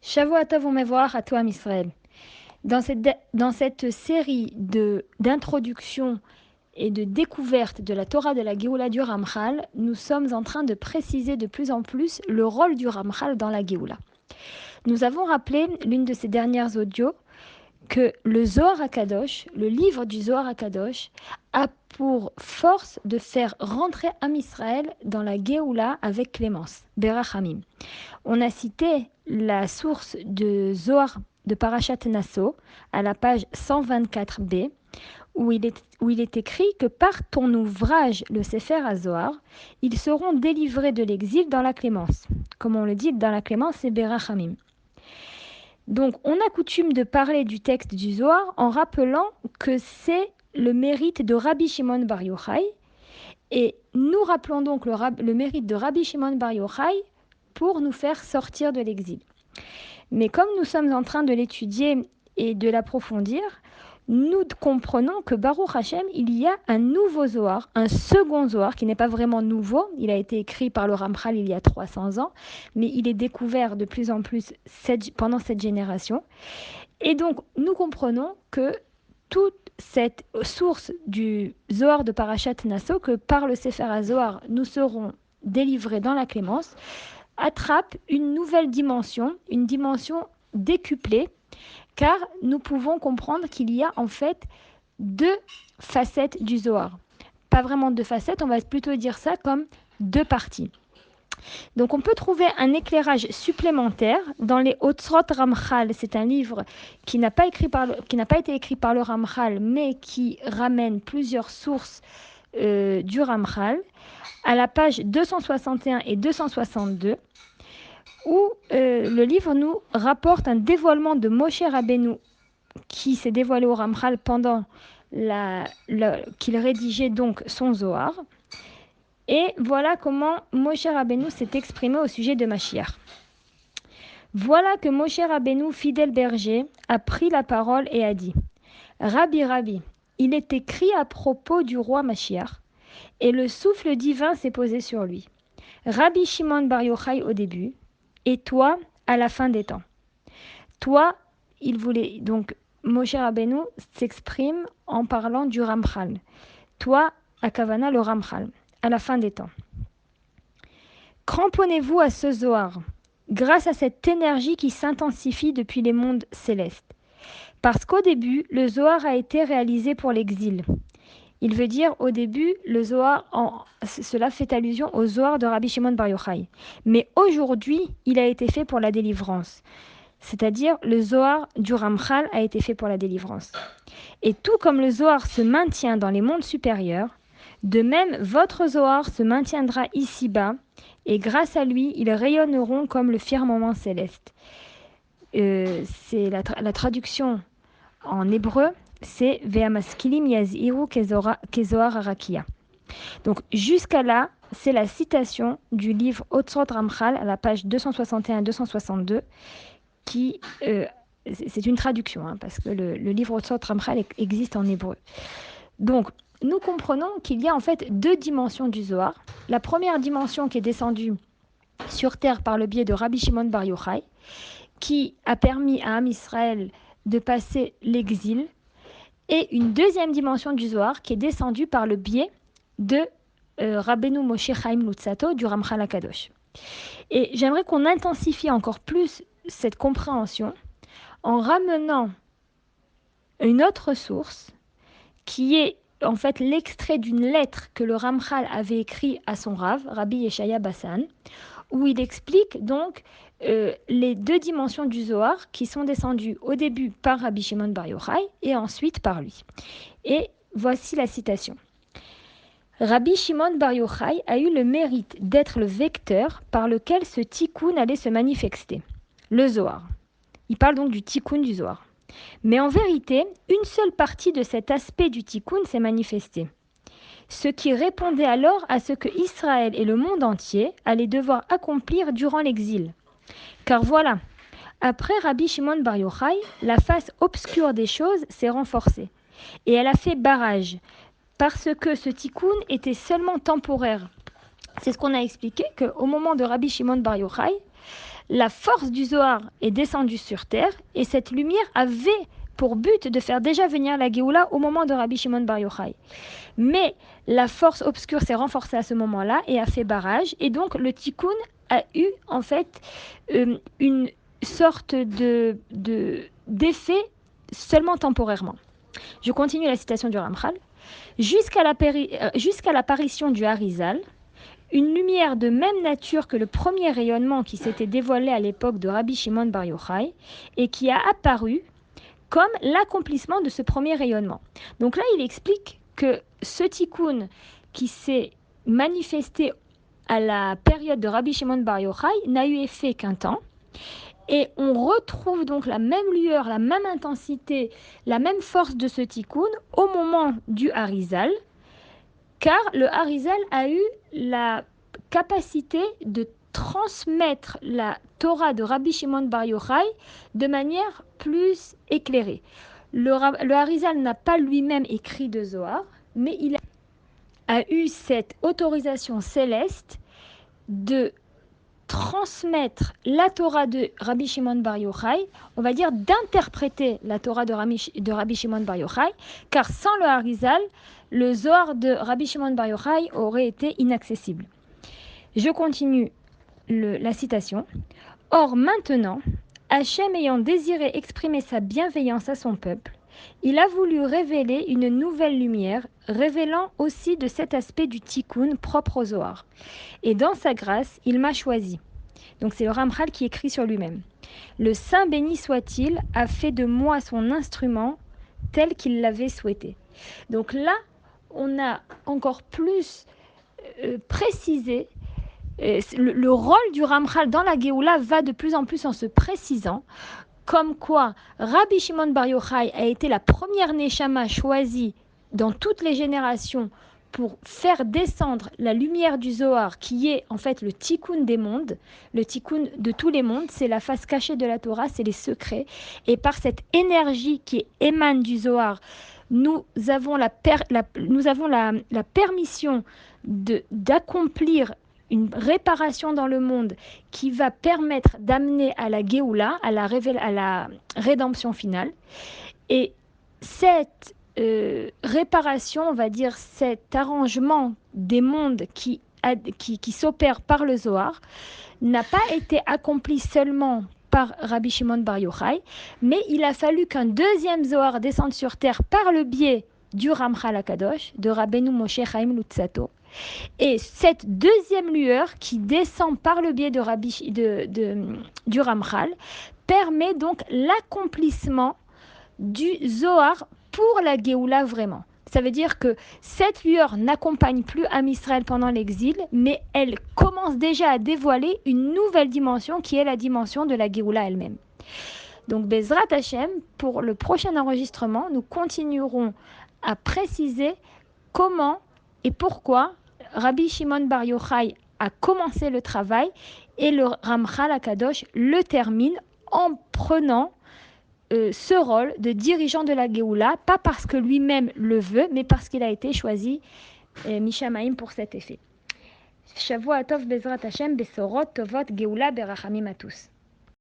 Shavua Tov Umevoach à toi, Israël. Dans cette série d'introduction et de découverte de la Torah de la Géoula du Ramchal, nous sommes en train de préciser de plus en plus le rôle du Ramchal dans la Géoula. Nous avons rappelé, l'une de ces dernières audios, que le Zohar HaKadosh, le livre du Zohar HaKadosh, a pour force de faire rentrer Am Israël dans la Géoula avec clémence, Berachamim. On a cité la source de Zohar de Parashat Nasso à la page 124b, où il est écrit que par ton ouvrage, le Sefer HaZohar, ils seront délivrés de l'exil dans la clémence. Comme on le dit, dans la clémence, c'est Berachamim. Donc, on a coutume de parler du texte du Zohar en rappelant que c'est le mérite de Rabbi Shimon Bar Yochai. Et nous rappelons donc le mérite de Rabbi Shimon Bar Yochai pour nous faire sortir de l'exil. Mais comme nous sommes en train de l'étudier et de l'approfondir, nous comprenons que Baruch Hashem, il y a un nouveau Zohar, un second Zohar qui n'est pas vraiment nouveau. Il a été écrit par le Ramchal il y a 300 ans, mais il est découvert de plus en plus pendant cette génération. Et donc, nous comprenons que toute cette source du Zohar de Parashat Nasso, que par le Sefer HaZohar, nous serons délivrés dans la clémence, attrape une nouvelle dimension, une dimension décuplée, car nous pouvons comprendre qu'il y a en fait deux facettes du Zohar. Pas vraiment deux facettes, on va plutôt dire ça comme deux parties. Donc on peut trouver un éclairage supplémentaire dans les Otzrot Ramchal. C'est un livre qui n'a pas été écrit par le Ramchal, mais qui ramène plusieurs sources du Ramchal, à la page 261 et 262, où le livre nous rapporte un dévoilement de Moshe Rabbeinu qui s'est dévoilé au Ramchal pendant qu'il rédigeait donc son Zohar. Et voilà comment Moshe Rabbeinu s'est exprimé au sujet de Mashiach. Voilà que Moshe Rabbeinu, fidèle berger, a pris la parole et a dit « Rabbi, Rabbi, il est écrit à propos du roi Mashiach, et le souffle divin s'est posé sur lui. Rabbi Shimon Bar Yochai au début, et toi à la fin des temps. » Toi, il voulait donc Moshe Rabbeinu s'exprime en parlant du Ramchal. Toi, à Kavana, le Ramchal, à la fin des temps. Cramponnez-vous à ce Zohar, grâce à cette énergie qui s'intensifie depuis les mondes célestes. Parce qu'au début, le Zohar a été réalisé pour l'exil. Il veut dire, au début, le Zohar, cela fait allusion au Zohar de Rabbi Shimon Bar Yochai. Mais aujourd'hui, il a été fait pour la délivrance. C'est-à-dire, le Zohar du Ramchal a été fait pour la délivrance. Et tout comme le Zohar se maintient dans les mondes supérieurs, de même, votre Zohar se maintiendra ici-bas, et grâce à lui, ils rayonneront comme le firmament céleste. C'est la traduction en hébreu, c'est Ve'amaskilim yaz'iru kezohar harakia. Donc jusqu'à là, c'est la citation du livre Otzrot Ramchal à la page 261-262, qui c'est une traduction, parce que le livre Otzrot Ramchal existe en hébreu. Donc, nous comprenons qu'il y a en fait deux dimensions du Zohar. La première dimension qui est descendue sur terre par le biais de Rabbi Shimon Bar Yochai, qui a permis à Am Israël de passer l'exil, et une deuxième dimension du Zohar qui est descendue par le biais de Rabbeinu Moshe Chaim Luzzatto du Ramchal HaKadosh. Et j'aimerais qu'on intensifie encore plus cette compréhension en ramenant une autre source qui est en fait l'extrait d'une lettre que le Ramchal avait écrite à son Rav, Rabbi Yeshaya Bassan, où il explique donc les deux dimensions du Zohar qui sont descendues au début par Rabbi Shimon Bar Yochai et ensuite par lui. Et voici la citation. Rabbi Shimon Bar Yochai a eu le mérite d'être le vecteur par lequel ce tikkun allait se manifester, le Zohar. Il parle donc du tikkun du Zohar. Mais en vérité, une seule partie de cet aspect du tikkun s'est manifestée. Ce qui répondait alors à ce que Israël et le monde entier allaient devoir accomplir durant l'exil. Car voilà, après Rabbi Shimon Bar Yochai, la face obscure des choses s'est renforcée. Et elle a fait barrage, parce que ce tikkun était seulement temporaire. C'est ce qu'on a expliqué, qu'au moment de Rabbi Shimon Bar Yochai, la force du Zohar est descendue sur terre et cette lumière avait pour but de faire déjà venir la Géoula au moment de Rabbi Shimon Bar Yochai. Mais la force obscure s'est renforcée à ce moment-là et a fait barrage. Et donc le Tikkun a eu en fait une sorte d'effet seulement temporairement. Je continue la citation du Ramchal. Jusqu'à l'apparition du Harizal, une lumière de même nature que le premier rayonnement qui s'était dévoilé à l'époque de Rabbi Shimon Bar Yochai et qui a apparu comme l'accomplissement de ce premier rayonnement. Donc là, il explique que ce tikkun qui s'est manifesté à la période de Rabbi Shimon Bar Yochai n'a eu effet qu'un temps. Et on retrouve donc la même lueur, la même intensité, la même force de ce tikkun au moment du Harizal, car le Harizal a eu la capacité de transmettre la Torah de Rabbi Shimon Bar Yochai de manière plus éclairée. Le Harizal n'a pas lui-même écrit de Zohar, mais il a eu cette autorisation céleste de transmettre la Torah de Rabbi Shimon Bar Yochai, on va dire d'interpréter la Torah de Rabbi Shimon Bar Yochai, car sans le Harizal, le Zohar de Rabbi Shimon Bar Yochai aurait été inaccessible. Je continue la citation. Or maintenant, Hachem ayant désiré exprimer sa bienveillance à son peuple, il a voulu révéler une nouvelle lumière, révélant aussi de cet aspect du tikkun propre au Zohar. Et dans sa grâce, il m'a choisi. Donc c'est le Ramchal qui écrit sur lui-même. Le Saint béni soit-il a fait de moi son instrument tel qu'il l'avait souhaité. Donc là, on a encore plus précisé le rôle du Ramchal dans la Géoula va de plus en plus en se précisant, comme quoi Rabbi Shimon Bar Yochai a été la première Neshama choisie dans toutes les générations pour faire descendre la lumière du Zohar, qui est en fait le tikkun des mondes, le tikkun de tous les mondes, c'est la face cachée de la Torah, c'est les secrets. Et par cette énergie qui émane du Zohar, nous avons la permission d'accomplir une réparation dans le monde qui va permettre d'amener à la Géoula, à la rédemption finale. Et cette réparation, on va dire cet arrangement des mondes qui s'opère par le Zohar, n'a pas été accompli seulement par Rabbi Shimon Bar Yochai, mais il a fallu qu'un deuxième Zohar descende sur terre par le biais du Ramchal HaKadosh, de Rabbeinu Moshe Chaim Luzzatto. Et cette deuxième lueur qui descend par le biais du Ramchal permet donc l'accomplissement du Zohar pour la Géoula vraiment. Ça veut dire que cette lueur n'accompagne plus Am Israël pendant l'exil, mais elle commence déjà à dévoiler une nouvelle dimension qui est la dimension de la Géoula elle-même. Donc Bezrat Hashem, pour le prochain enregistrement, nous continuerons à préciser comment et pourquoi Rabbi Shimon Bar Yochai a commencé le travail et le Ramchal HaKadosh le termine en prenant ce rôle de dirigeant de la Géoula, pas parce que lui-même le veut, mais parce qu'il a été choisi Mishamaim pour cet effet. Shavua Tov Bezrat Hashem Besorot Tovot Géoula Berachamim à tous.